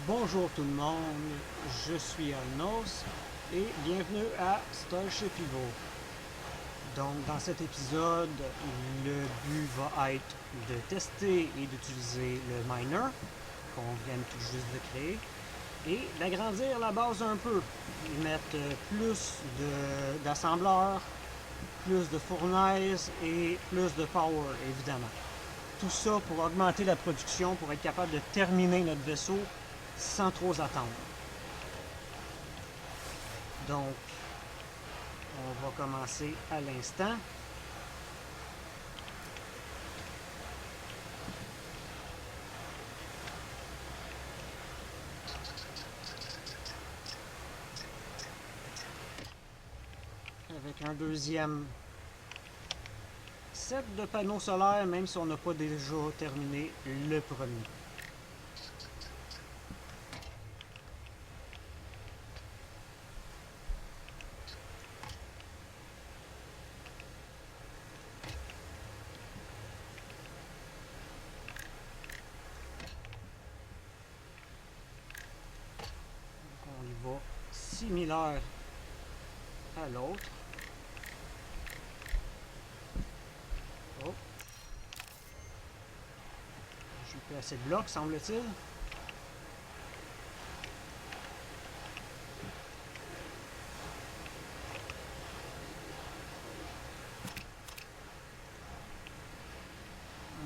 Bonjour tout le monde, je suis Alnos et bienvenue à Starship Evo. Donc dans cet épisode, le but va être de tester et d'utiliser le miner qu'on vient tout juste de créer et d'agrandir la base un peu, mettre plus d'assembleurs, plus de fournaises et plus de power évidemment. Tout ça pour augmenter la production, pour être capable de terminer notre vaisseau sans trop attendre. Donc, on va commencer à l'instant. Avec un deuxième set de panneaux solaires, même si on n'a pas déjà terminé le premier. On y va similaire à l'autre. Oh. J'ai plus assez de blocs, semble-t-il.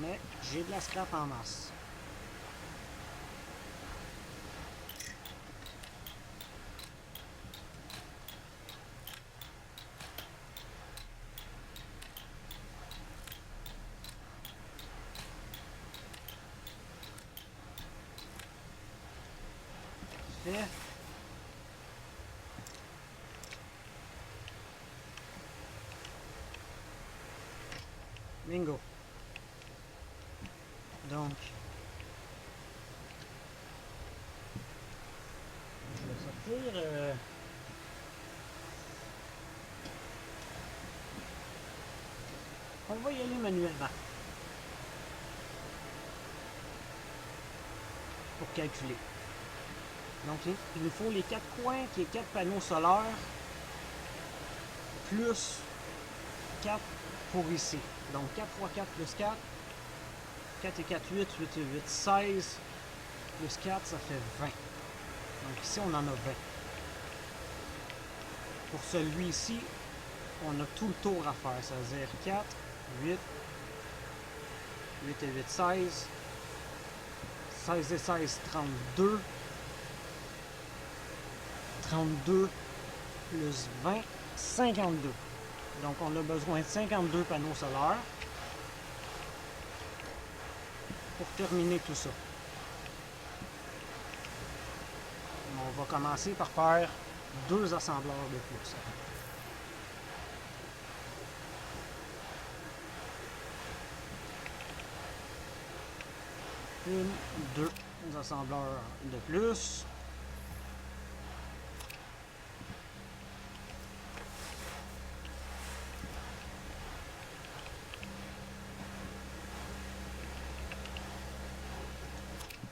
Mais j'ai de la scrap en masse. Fait. Bingo. Donc, je vais sortir. On va y aller manuellement pour calculer. Donc, il nous faut les 4 coins, qui est 4 panneaux solaires, plus 4 pour ici. Donc, 4 x 4 plus 4. 4 et 4, 8, 8 et 8, 16. Plus 4, ça fait 20. Donc, ici, on en a 20. Pour celui-ci, on a tout le tour à faire. Ça veut dire 4, 8, 8 et 8, 16. 16 et 16, 32. 32 plus 20, 52. Donc, on a besoin de 52 panneaux solaires pour terminer tout ça. On va commencer par faire 2 assembleurs de plus. 1, 2 assembleurs de plus.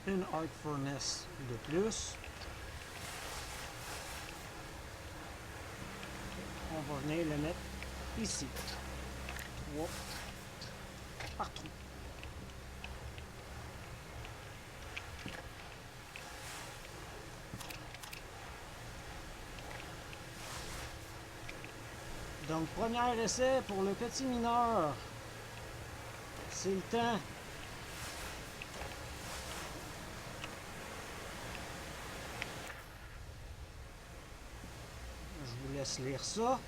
Une arc furnace de plus. On va venir le mettre ici. 3 partout. Donc, premier essai pour le petit mineur. C'est le temps. Je vous laisse lire ça.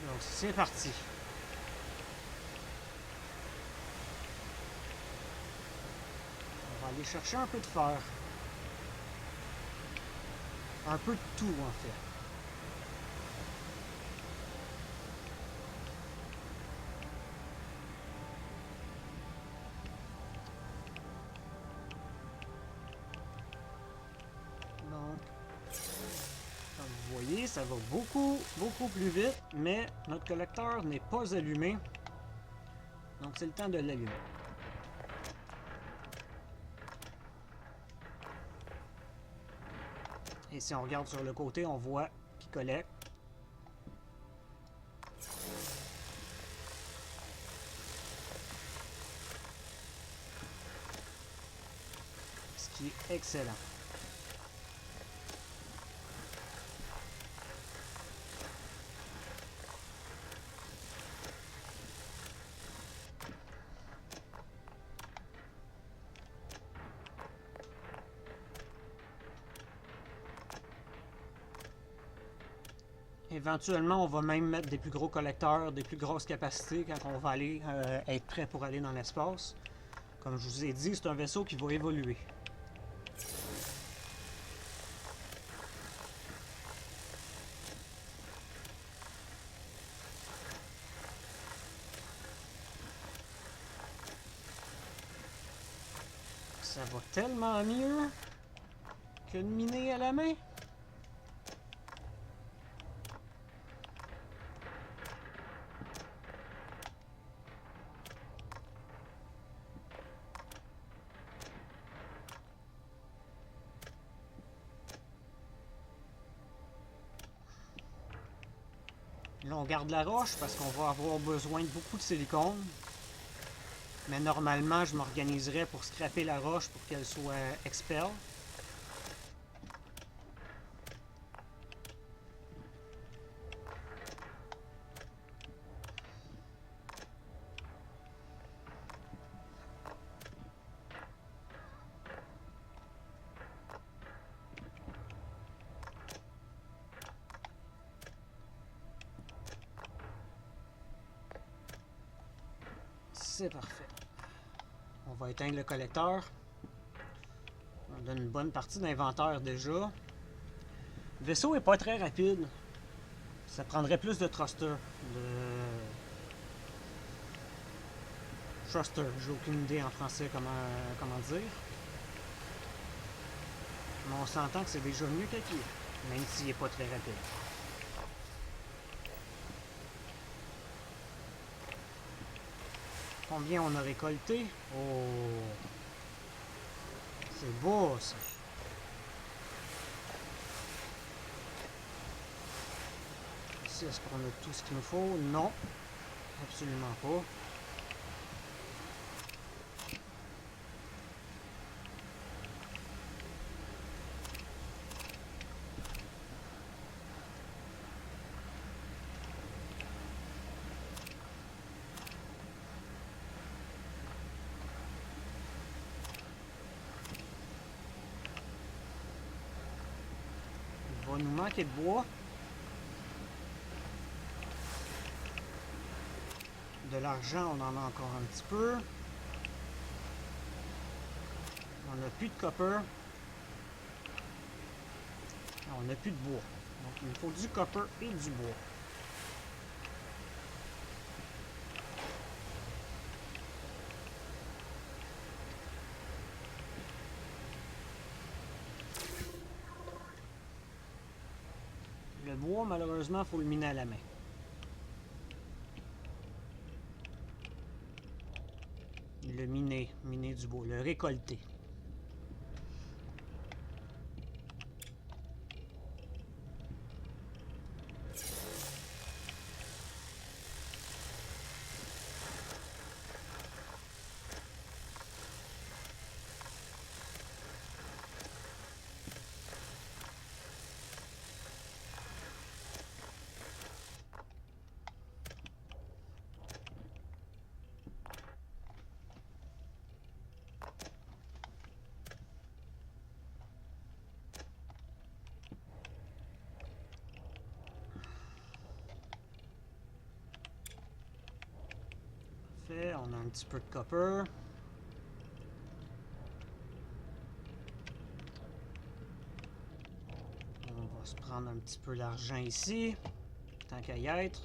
Donc, c'est parti. On va aller chercher un peu de fer. Un peu de tout, en fait. Donc, comme vous voyez, ça va beaucoup, beaucoup plus vite, mais notre collecteur n'est pas allumé. Donc, c'est le temps de l'allumer. Et si on regarde sur le côté, on voit qu'il collecte. Ce qui est excellent. Éventuellement, on va même mettre des plus gros collecteurs, des plus grosses capacités quand on va aller être prêt pour aller dans l'espace. Comme je vous ai dit, c'est un vaisseau qui va évoluer. Ça va tellement mieux que de miner à la main. Là, on garde la roche parce qu'on va avoir besoin de beaucoup de silicone. Mais normalement, je m'organiserai pour scraper la roche pour qu'elle soit expel. C'est parfait. On va éteindre le collecteur. On donne une bonne partie d'inventaire déjà. Le vaisseau n'est pas très rapide. Ça prendrait plus de thruster. Thruster, j'ai aucune idée en français comment dire. Mais on s'entend que c'est déjà mieux qu'à pied, même s'il n'est pas très rapide. Combien on a récolté? Oh! C'est beau, ça! Ici, est-ce qu'on a tout ce qu'il nous faut? Non, absolument pas. Il va nous manquer de bois. De l'argent, on en a encore un petit peu. On n'a plus de copper. On n'a plus de bois. Donc il nous faut du copper et du bois. Le bois, malheureusement, il faut le miner à la main. Le miner du bois, le récolter. On a un petit peu de copper. se prendre un petit peu d'argent ici, tant qu'à y être.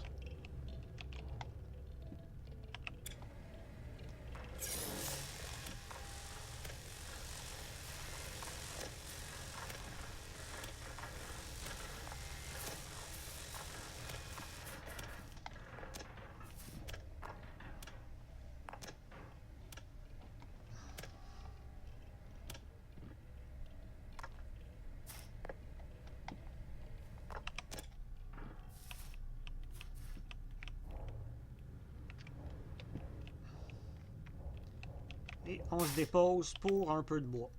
Et on se dépose pour un peu de bois.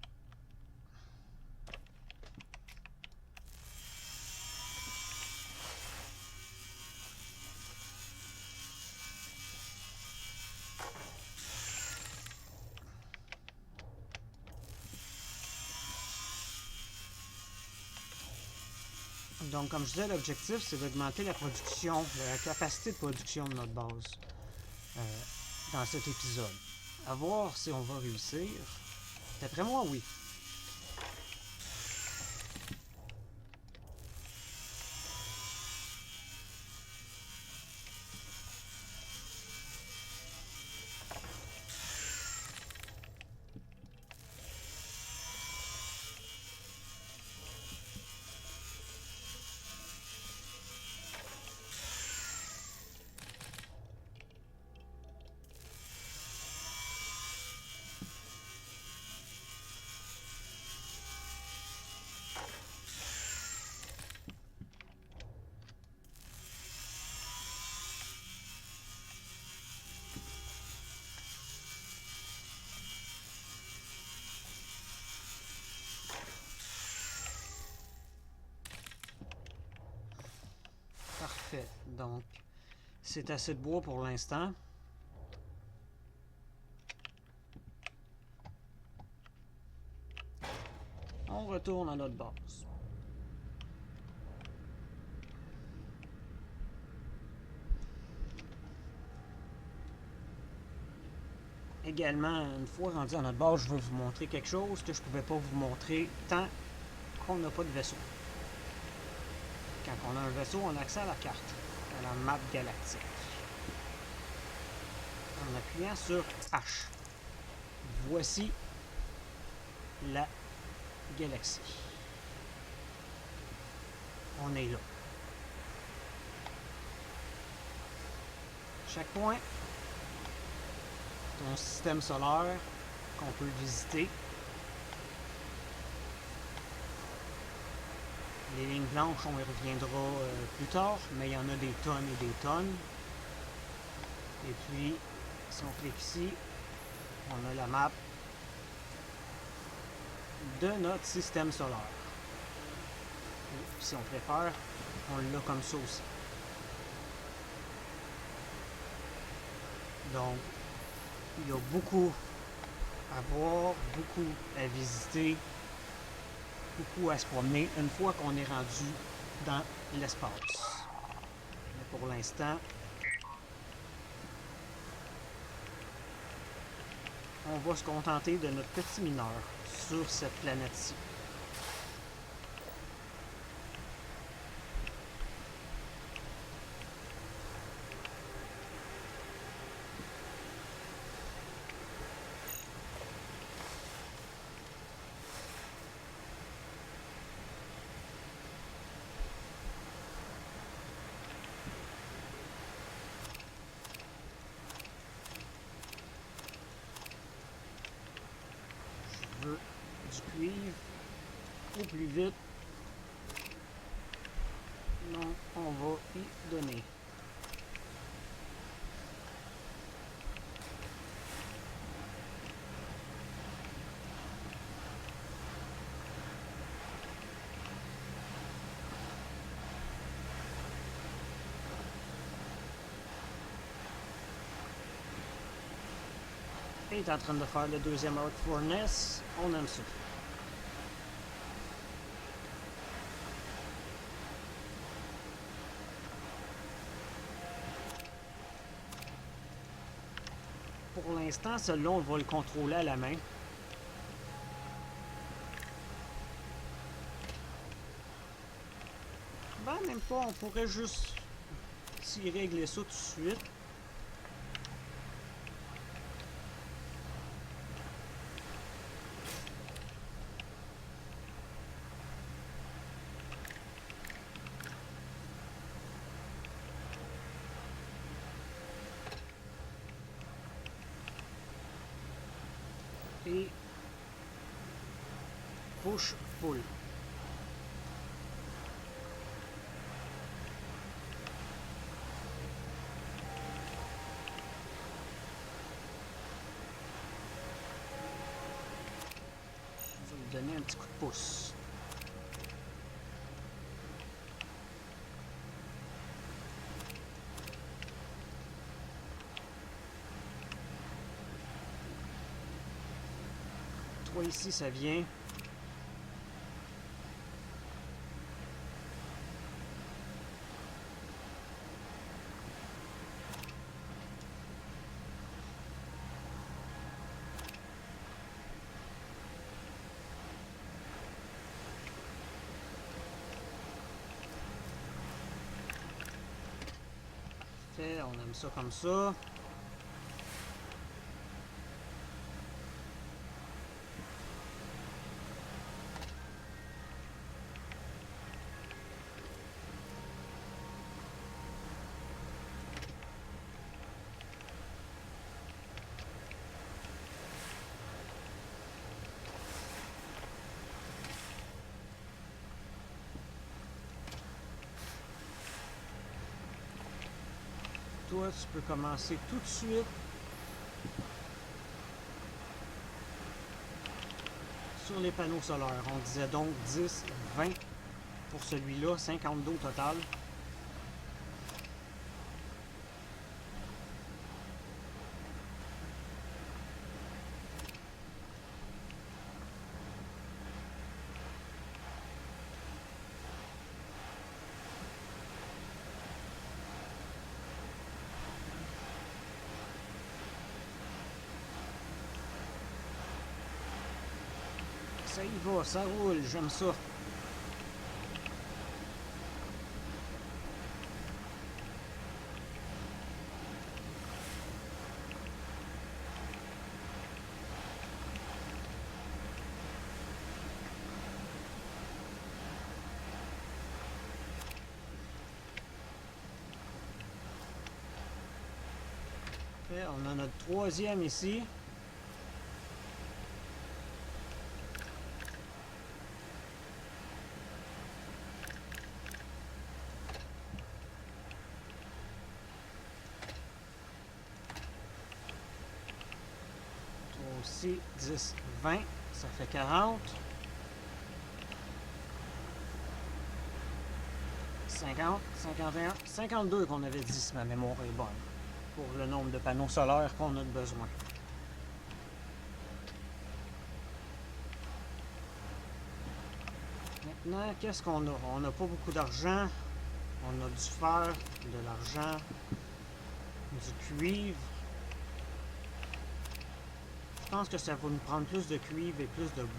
Donc, comme je disais, l'objectif, c'est d'augmenter la production, la capacité de production de notre base dans cet épisode. À voir si on va réussir. D'après moi, oui. Parfait. Donc, c'est assez de bois pour l'instant. On retourne à notre base. Également, une fois rendu à notre base, je veux vous montrer quelque chose que je ne pouvais pas vous montrer tant qu'on n'a pas de vaisseau. Quand on a un vaisseau, on a accès à la carte, à la map galactique. En appuyant sur H, voici la galaxie. On est là. Chaque point est un système solaire qu'on peut visiter. Les lignes blanches, on y reviendra plus tard, mais il y en a des tonnes et des tonnes. Et puis, si on clique ici, on a la map de notre système solaire. Et si on préfère, on l'a comme ça aussi. Donc, il y a beaucoup à voir, beaucoup à visiter, beaucoup à se promener une fois qu'on est rendu dans l'espace. Mais pour l'instant, on va se contenter de notre petit mineur sur cette planète-ci. Du cuivre au plus vite. Donc, on va y donner. Et il est en train de faire le deuxième Earth Furnace. On aime ça. Pour l'instant, celui-là, on va le contrôler à la main. Ah, même pas, on pourrait juste s'y régler ça tout de suite. Et push pull. Je vais lui donner un petit coup de pouce. Toi ici, ça vient. Fait, on aime ça comme ça. Toi, tu peux commencer tout de suite sur les panneaux solaires. On disait donc 10, 20 pour celui-là, 52 au total. Ça y va, ça roule, j'aime ça. Fait, on a notre troisième ici. Aussi 10, 20, ça fait 40. 50, 51, 52 qu'on avait dit si ma mémoire est bonne, pour le nombre de panneaux solaires qu'on a besoin. Maintenant, qu'est-ce qu'on a? On n'a pas beaucoup d'argent. On a du fer, de l'argent, du cuivre. Je pense que ça va nous prendre plus de cuivre et plus de bois.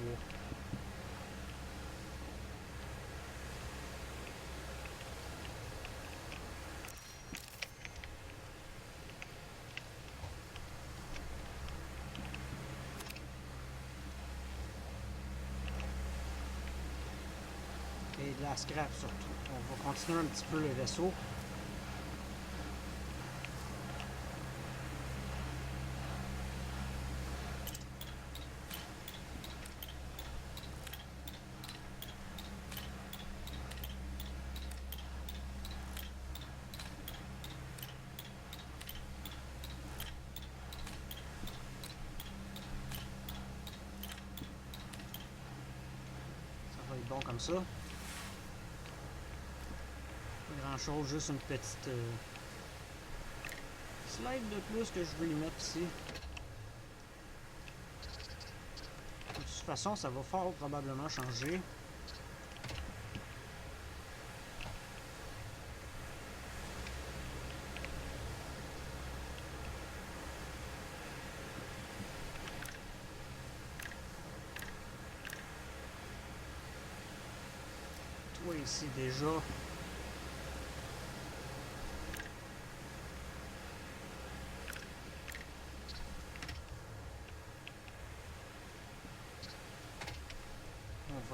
Et de la scrap surtout. On va continuer un petit peu le vaisseau. Ça va être bon comme ça. Pas grand chose, juste une petite slide de plus que je veux y mettre ici. De toute façon, ça va fort probablement changer. Toi ici déjà,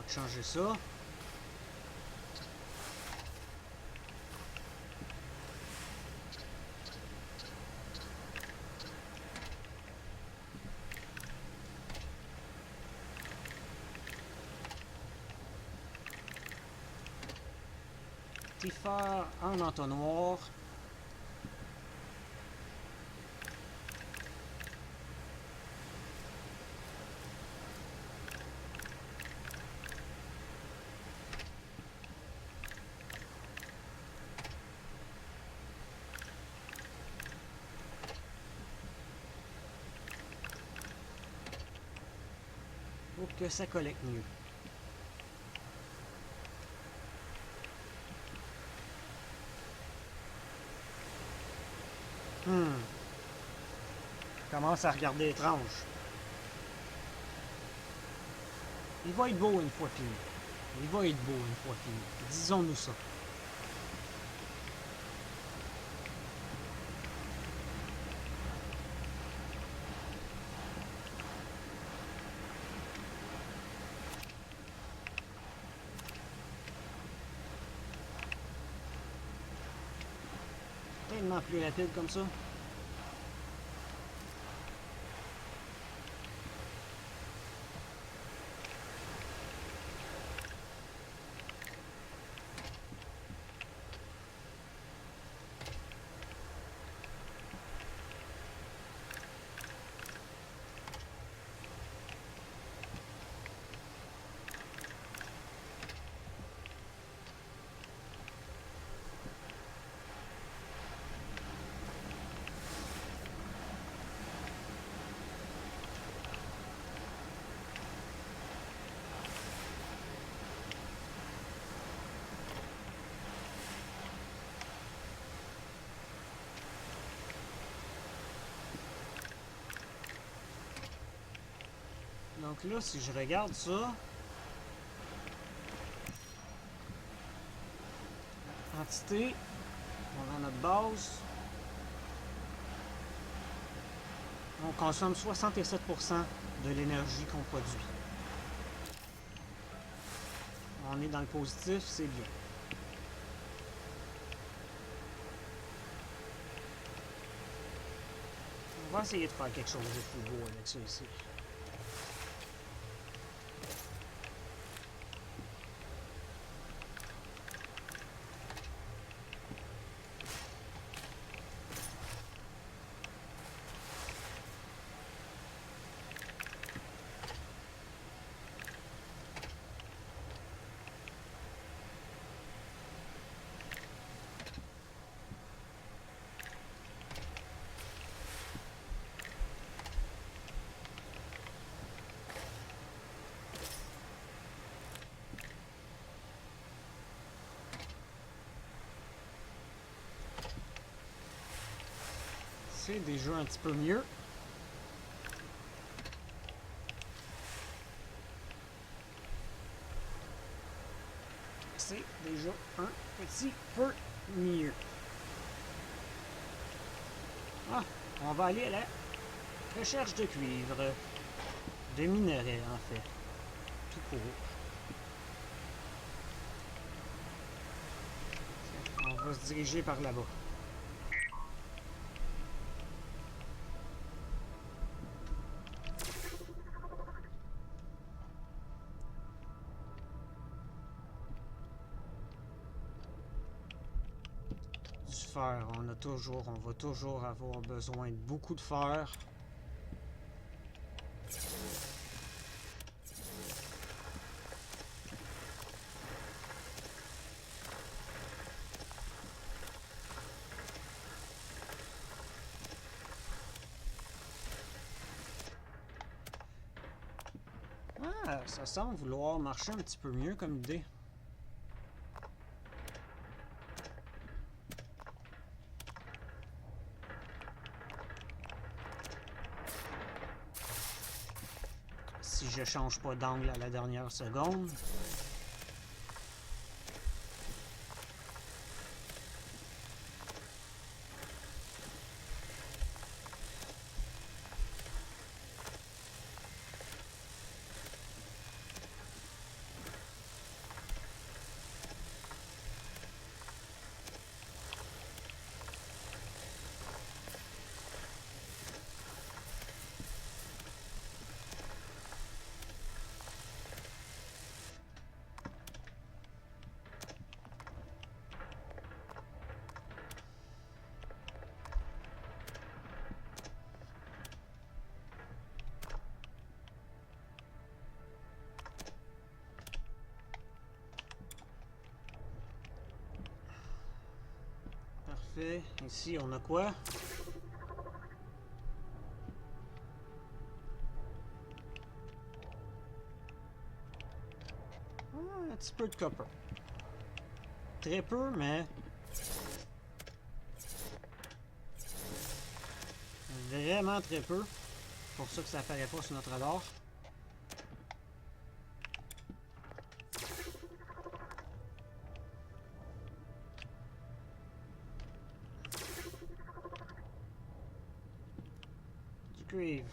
va te changer ça. Faire un entonnoir. Pour que ça collecte mieux. Commence à regarder étrange. Il va être beau une fois fini. Il va être beau une fois fini. Disons-nous ça. Tellement plus rapide comme ça. Donc là, si je regarde ça, entité, on a notre base, on consomme 67% de l'énergie qu'on produit. On est dans le positif, c'est bien. On va essayer de faire quelque chose de plus beau avec ça ici. C'est déjà un petit peu mieux. C'est déjà un petit peu mieux. Ah, on va aller à la recherche de cuivre. De minerais, en fait. Tout court. On va se diriger par là-bas. Du fer, on va toujours avoir besoin de beaucoup de fer. Ah, ça semble vouloir marcher un petit peu mieux comme idée. Si je change pas d'angle à la dernière seconde. Parfait. Ici, on a quoi? Un petit peu de copper. Très peu, mais... vraiment très peu. C'est pour ça que ça apparaît pas sur notre radar. Du cuivre.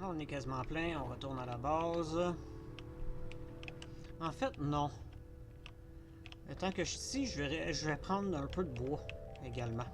On est quasiment plein, on retourne à la base. En fait, non. Tant que je suis ici, je vais prendre un peu de bois également.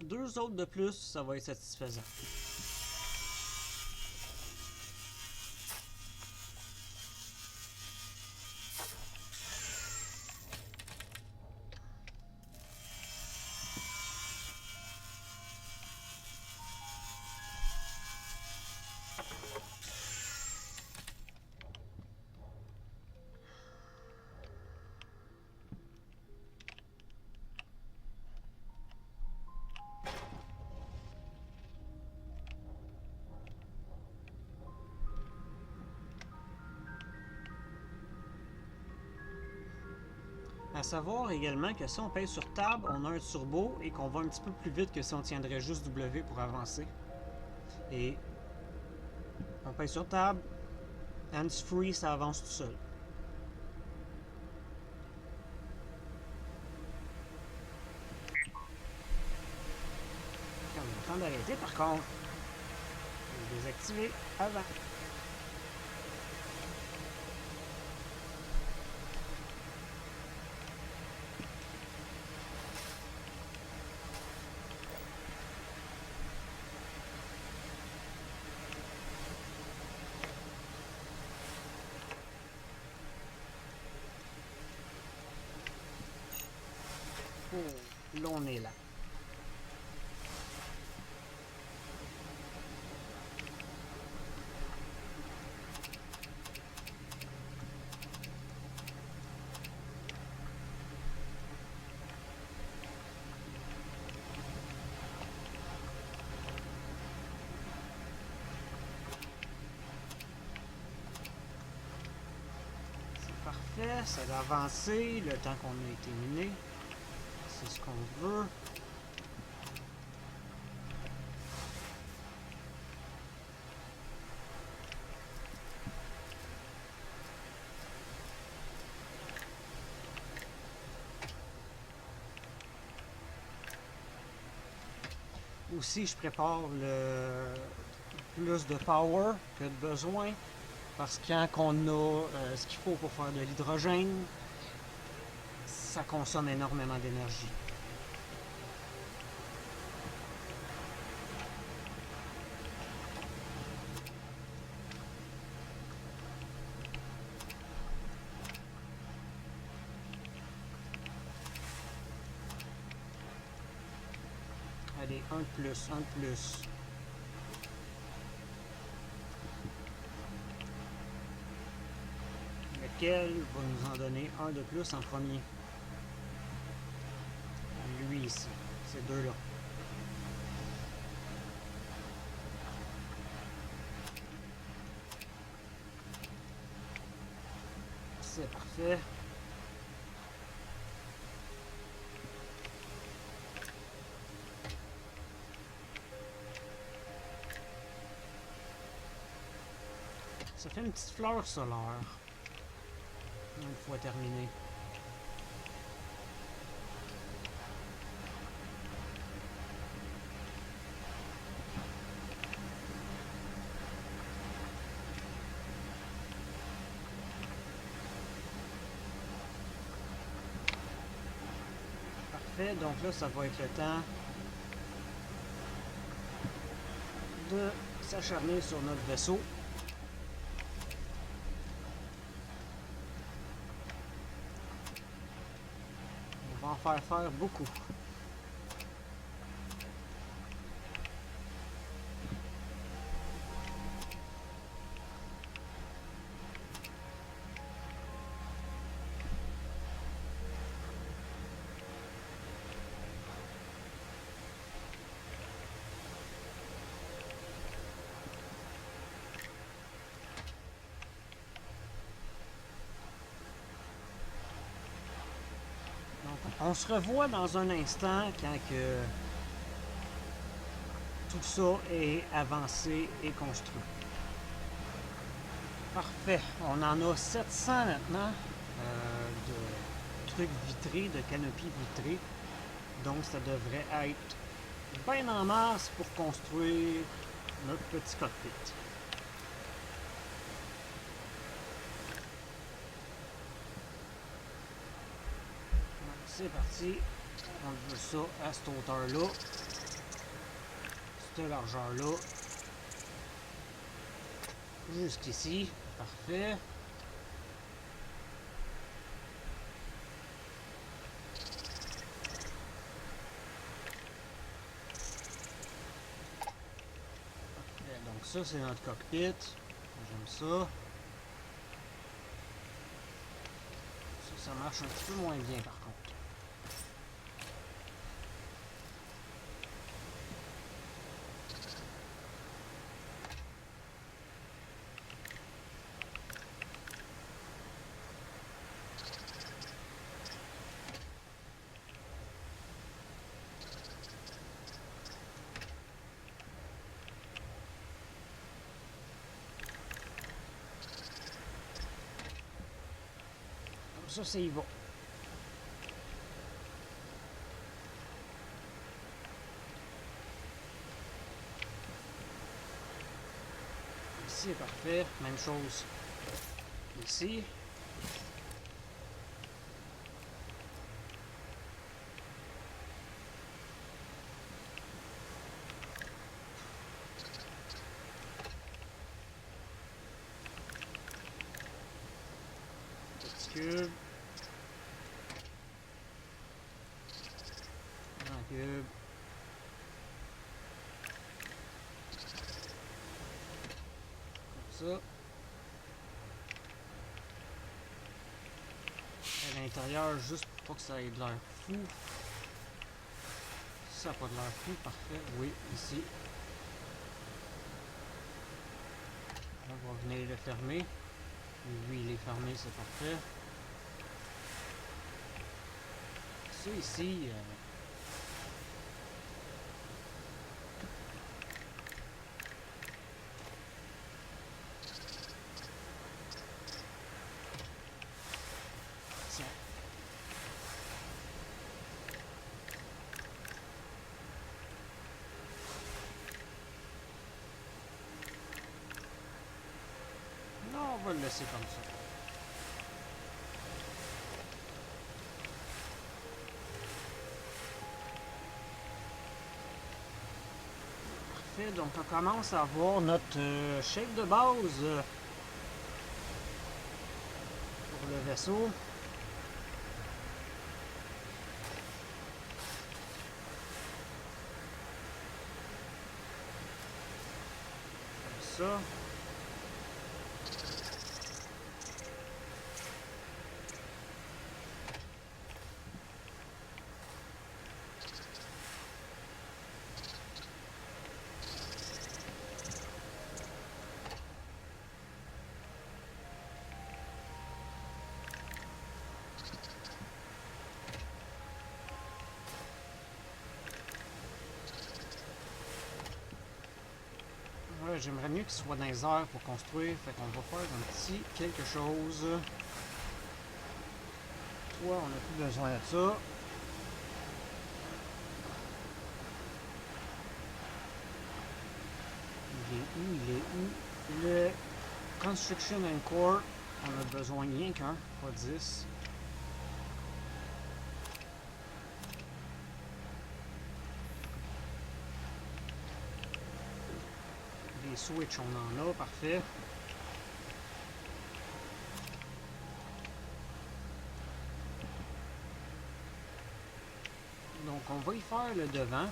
Deux autres de plus, ça va être satisfaisant. À savoir également que si on pèse sur Tab, on a un turbo et qu'on va un petit peu plus vite que si on tiendrait juste W pour avancer. Et on pèse sur Tab, hands-free, ça avance tout seul. On a le temps d'arrêter par contre. Je vais désactiver avant. Oh, là on est là. C'est parfait, ça va avancer le temps qu'on a été miné. C'est ce qu'on veut. Aussi, je prépare le plus de power que de besoin. Parce que quand on a ce qu'il faut pour faire de l'hydrogène, ça consomme énormément d'énergie. Allez, un de plus, un de plus. Lequel va nous en donner un de plus en premier? Lui ici, ces deux-là. C'est parfait. Ça fait une petite fleur solaire. Une fois terminé. Parfait, donc là, ça va être le temps de s'acharner sur notre vaisseau. On va en faire beaucoup. On se revoit dans un instant quand que tout ça est avancé et construit. Parfait. On en a 700 maintenant de trucs vitrés, de canopies vitrées. Donc ça devrait être bien en masse pour construire notre petit cockpit. C'est parti. On veut ça à cette hauteur-là. Cette largeur-là. Jusqu'ici. Parfait. Donc ça, c'est notre cockpit. J'aime ça. Ça marche un petit peu moins bien par contre. Ça, c'est y va. Ici est parfait. Même chose ici. Petit cube. Un cube. Comme ça. À l'intérieur, juste pour pas que ça ait de l'air fou. Ça n'a pas de l'air fou, parfait. Oui, ici. On va venir le fermer. Lui, il est fermé, c'est parfait. Ça ici, tiens. laisser comme ça. Parfait, donc on commence à avoir notre shape de base pour le vaisseau. Comme ça. Ouais, j'aimerais mieux qu'il soit dans les airs pour construire, fait qu'on va faire un petit quelque chose. Toi, on n'a plus besoin de ça. Il est où? Il est où? Le Construction and Core, on a besoin rien qu'un, pas 10. Les switches, on en a, parfait. Donc on va y faire le devant.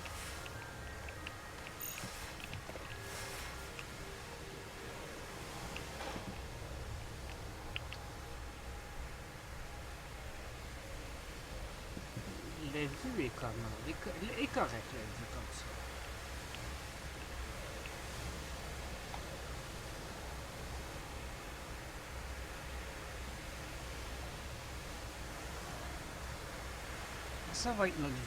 La vue est comment? Elle est correcte, la vue comme ça. Ça va être notre vue.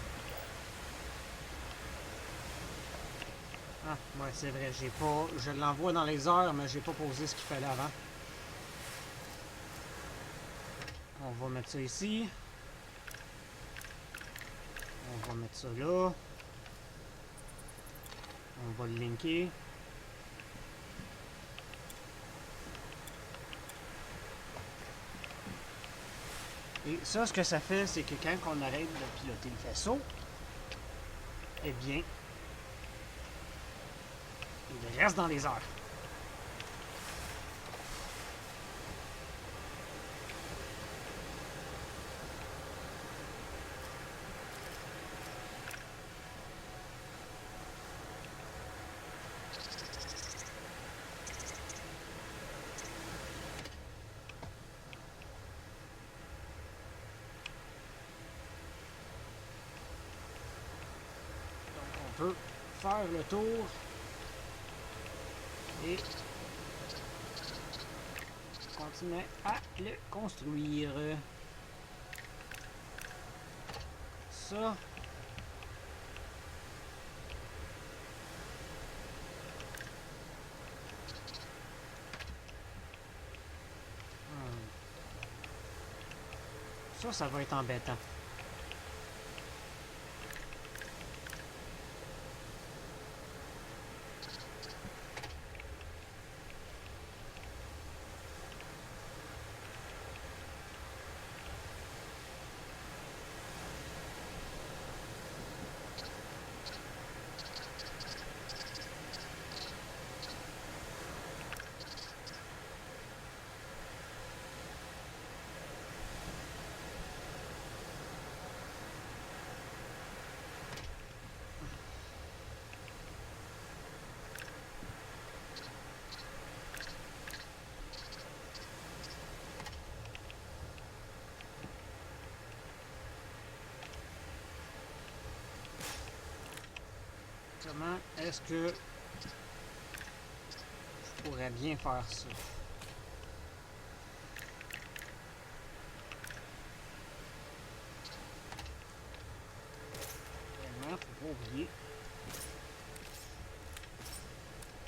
Ah, ouais, c'est vrai, j'ai pas. Je l'envoie dans les airs, mais j'ai pas posé ce qu'il fallait avant. On va mettre ça ici. On va mettre ça là. On va le linker. Et ça, ce que ça fait, c'est que quand on arrête de piloter le vaisseau, eh bien, il reste dans les airs. On peut faire le tour et continuer à le construire. Ça. Ça va être embêtant. Comment est-ce que je pourrais bien faire ça? Vraiment, faut pas oublier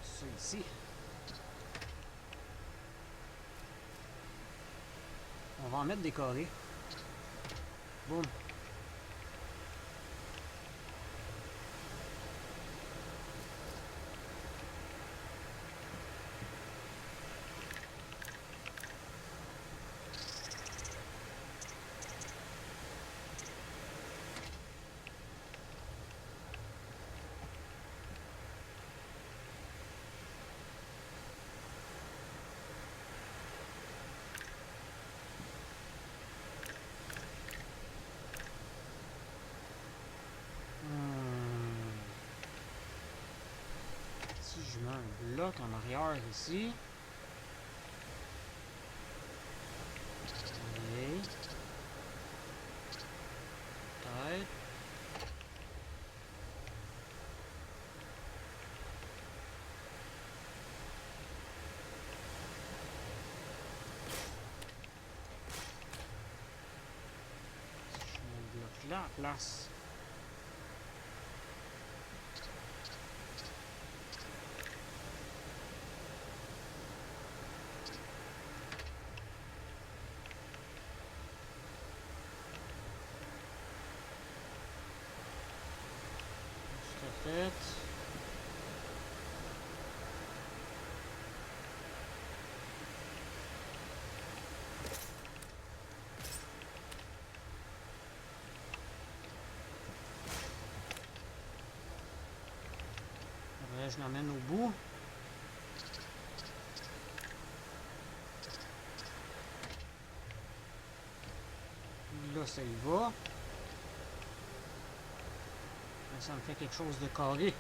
ça ici. On va en mettre des carrés. Boum. On a un bloc en arrière ici. Ok. Peut-être. Si je mets le bloc là en place. Fait. Après, je l'emmène au bout. Là, ça y va. Là, ça me fait quelque chose de carré.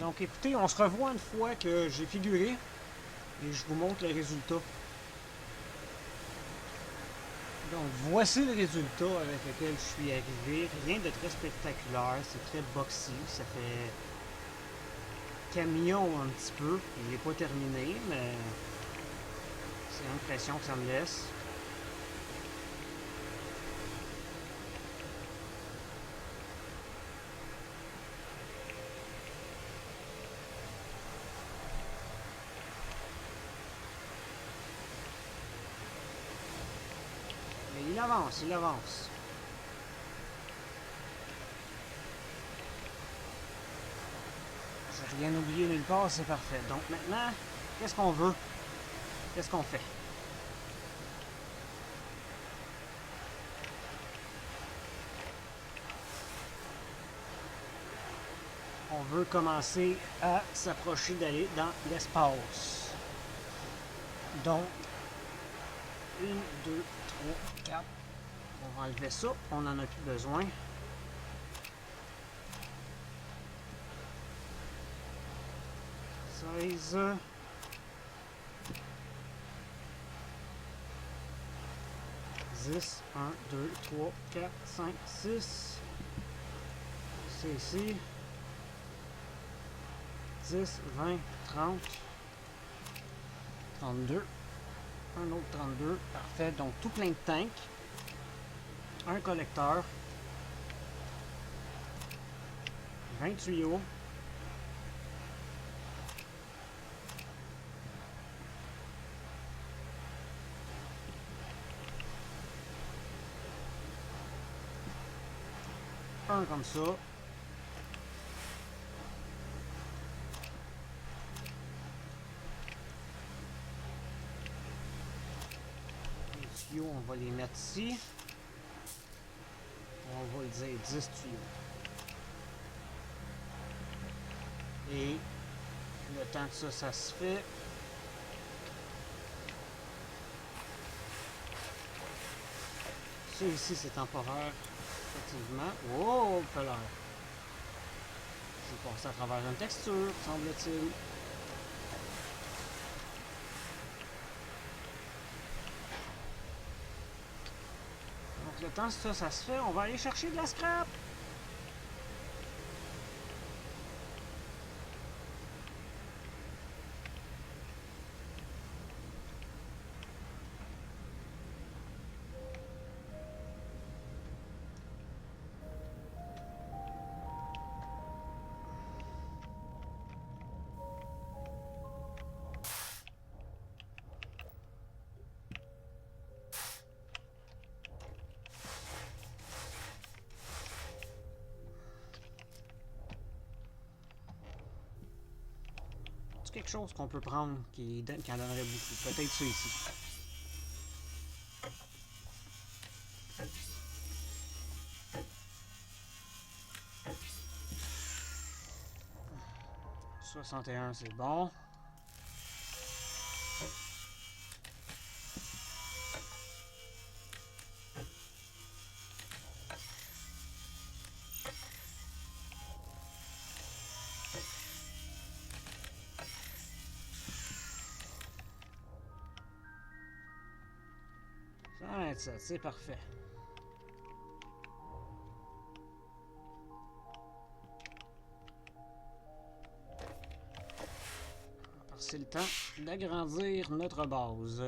Donc écoutez, on se revoit une fois que j'ai figuré et je vous montre le résultat. Donc voici le résultat avec lequel je suis arrivé. Rien de très spectaculaire, c'est très boxy, ça fait camion un petit peu. Il n'est pas terminé, mais c'est l'impression que ça me laisse. Mais il avance, il avance. J'ai rien oublié nulle part, c'est parfait. Donc maintenant, qu'est-ce qu'on veut? Qu'est-ce qu'on fait? On veut commencer à s'approcher d'aller dans l'espace. Donc, 1, 2, 3, 4. On va enlever ça, on n'en a plus besoin. Seize. 10, 1, 2, 3, 4, 5, 6. C'est ici. 10, 20, 30. 32. Un autre 32. Parfait. Donc tout plein de tanks. Un collecteur. 20 tuyaux. Un comme ça. Les tuyaux, on va les mettre ici. On va le dire 10 tuyaux. Et le temps que ça se fait. Ça ici, c'est temporaire. Effectivement. Oh, pas l'air. J'ai passé à travers une texture, semble-t-il. Donc le temps que ça se fait, on va aller chercher de la scrap. Quelque chose qu'on peut prendre qui en donnerait beaucoup. Peut-être ça ici. 61, c'est bon. Ça, c'est parfait. C'est le temps d'agrandir notre base.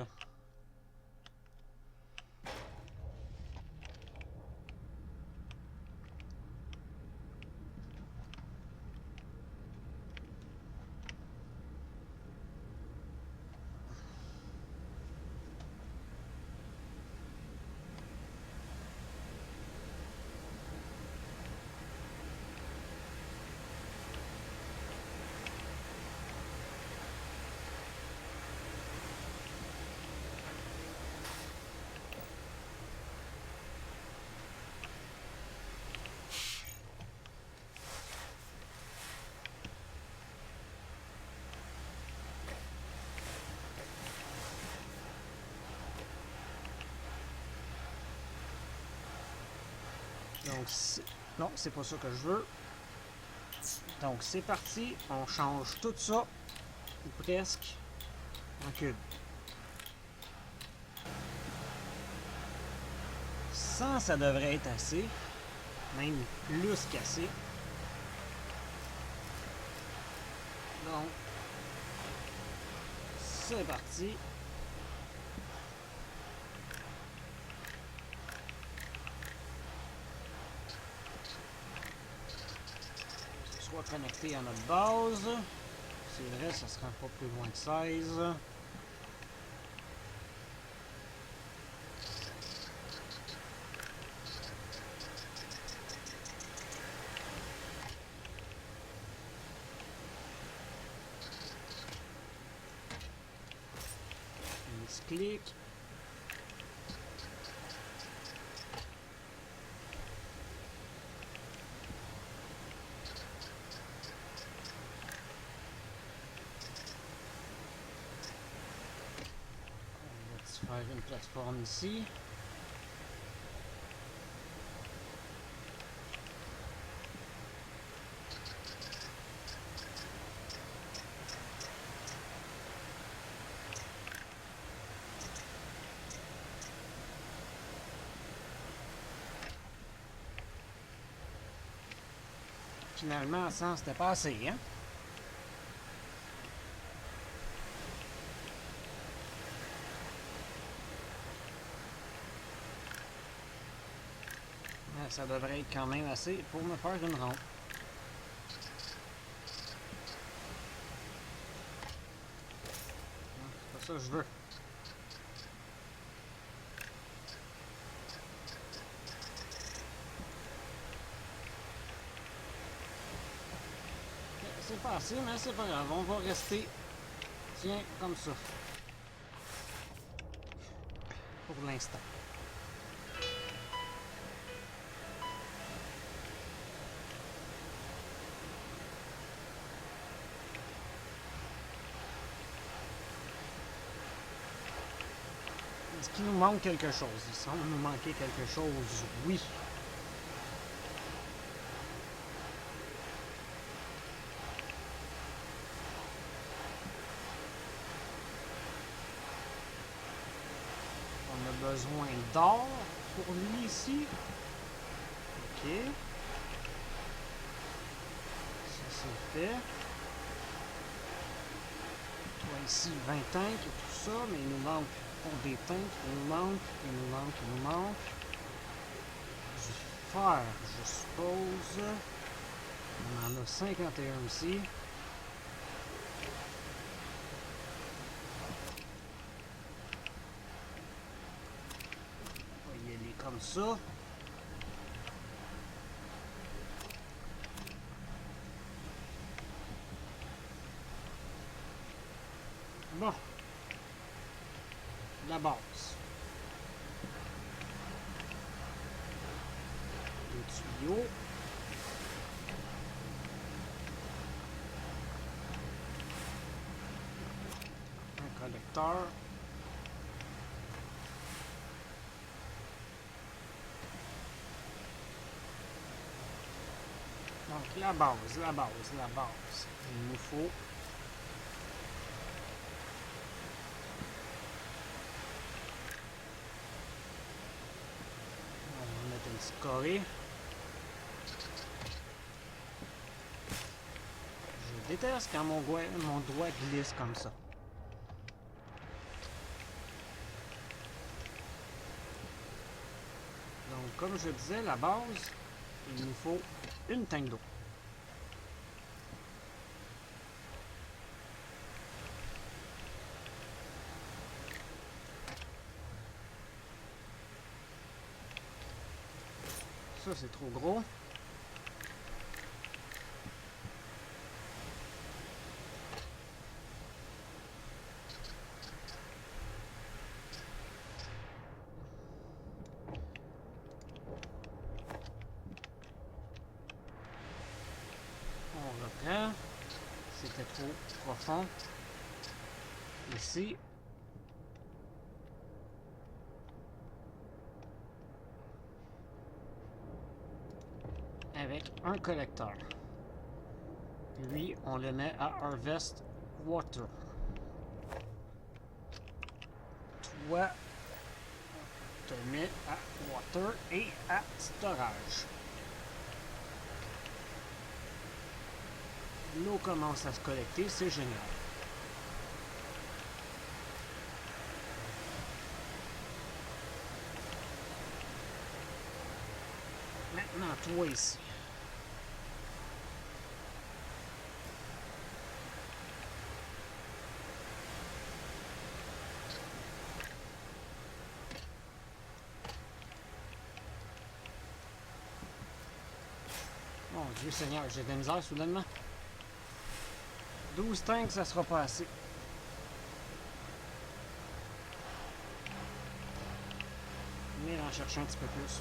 Donc, non, c'est pas ça que je veux. Donc, c'est parti. On change tout ça, ou presque, en cube. 100, ça devrait être assez. Même plus qu'assez. Donc, c'est parti. Soit connecté à notre base. C'est vrai, ça sera pas plus loin que 16. Clic. On va se faire une plateforme ici. Finalement, 100, c'était pas assez, hein? Ça devrait être quand même assez pour me faire une rampe. C'est pas ça que je veux. C'est pas assez, mais c'est pas grave. On va rester, tiens, comme ça. Pour l'instant. Est-ce qu'il nous manque quelque chose? Il semble nous manquer quelque chose, oui. On a besoin d'or pour lui ici. Ok. Ça c'est fait. Ici 20 tanks et tout ça, mais il nous manque pour des tanks, il nous manque du fer, je suppose. On en a 51 ici. On va y aller comme ça. Bon. La base. Les tuyaux. collecteur. Donc la base. Il nous faut on va mettre une petite carré. Je déteste quand mon doigt glisse comme ça. Donc comme je disais, la base, il nous faut une tank d'eau. Ça, c'est trop gros. On reprend. C'était trop profond. Ici. Avec un collecteur. Lui, on le met à Harvest Water. Toi, on te met à Water et à Storage. L'eau commence à se collecter, c'est génial. Maintenant, toi ici. Mon Dieu Seigneur, j'ai de la misère soudainement. 12 tanks, ça sera pas assez. Mais en chercher un petit peu plus.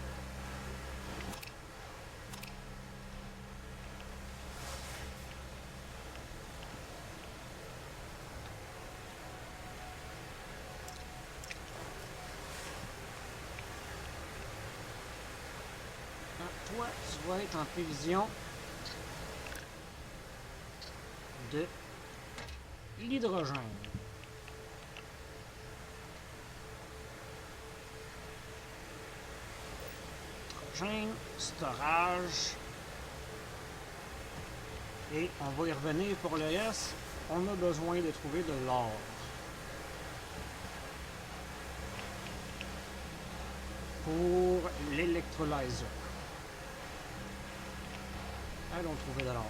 Toi, tu vas être en prévision de l'hydrogène. Hydrogène, storage. Et on va y revenir pour le reste. On a besoin de trouver de l'or. Pour l'électrolyser. Allons trouver de l'or.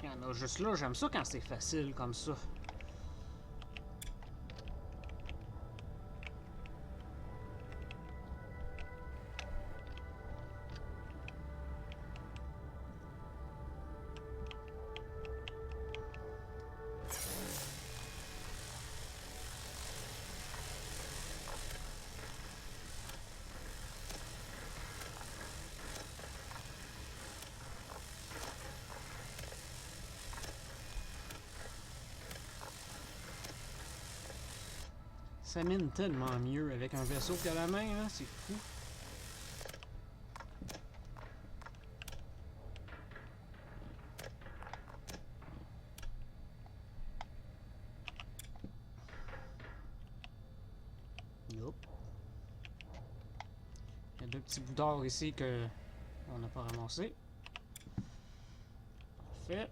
Il y en a juste là, j'aime ça quand c'est facile comme ça. Ça mine tellement mieux avec un vaisseau qu'à la main, là, c'est fou. Nope. Il y a deux petits bouts d'or ici que on n'a pas ramassé. Parfait.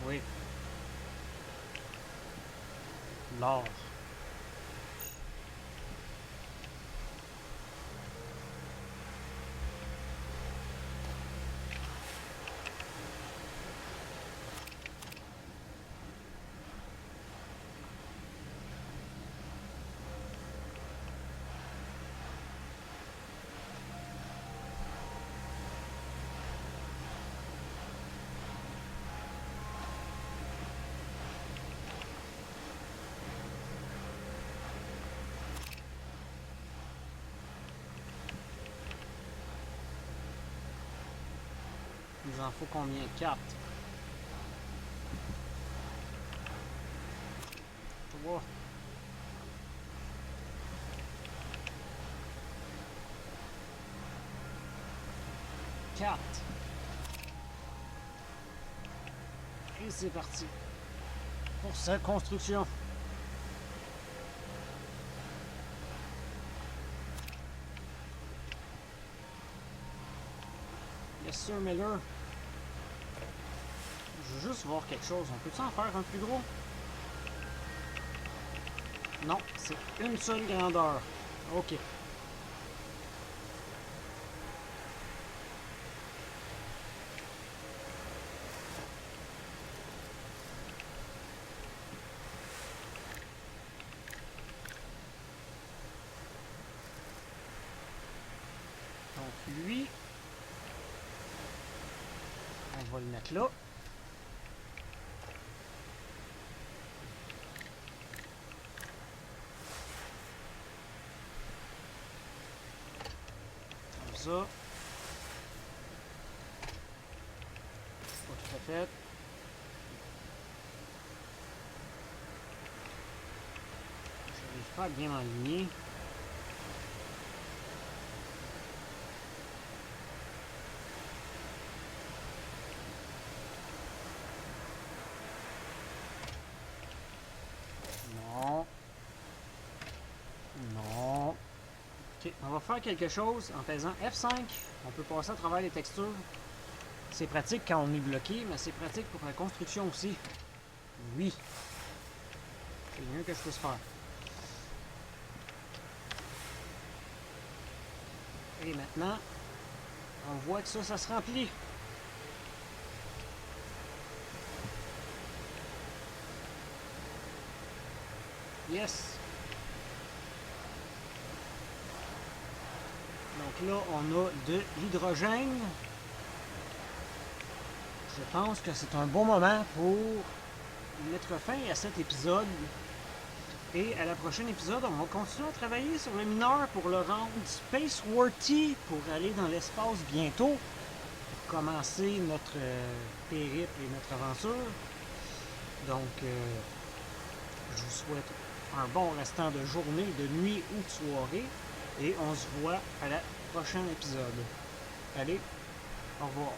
Oui. L'or. Il nous en faut combien? 4. 3. 4. Et c'est parti pour sa construction. Yes sir Miller. Je veux juste voir quelque chose. On peut-tu en faire un plus gros? Non, c'est une seule grandeur. Ok. Donc lui, on va le mettre là. Comme ça. Pas tout à fait. J'arrive pas à bien m'aligner. Non. Non. Ok, on va faire quelque chose en faisant F5. On peut passer à travers les textures. C'est pratique quand on est bloqué, mais c'est pratique pour la construction aussi. Oui. C'est mieux que je puisse faire. Et maintenant, on voit que ça se remplit. Yes. Donc là, on a de l'hydrogène. Je pense que c'est un bon moment pour mettre fin à cet épisode. Et à la prochaine épisode, on va continuer à travailler sur le mineur pour le rendre space-worthy pour aller dans l'espace bientôt. Pour commencer notre périple et notre aventure. Donc, je vous souhaite un bon restant de journée, de nuit ou de soirée. Et on se voit à la prochaine épisode. Allez, au revoir.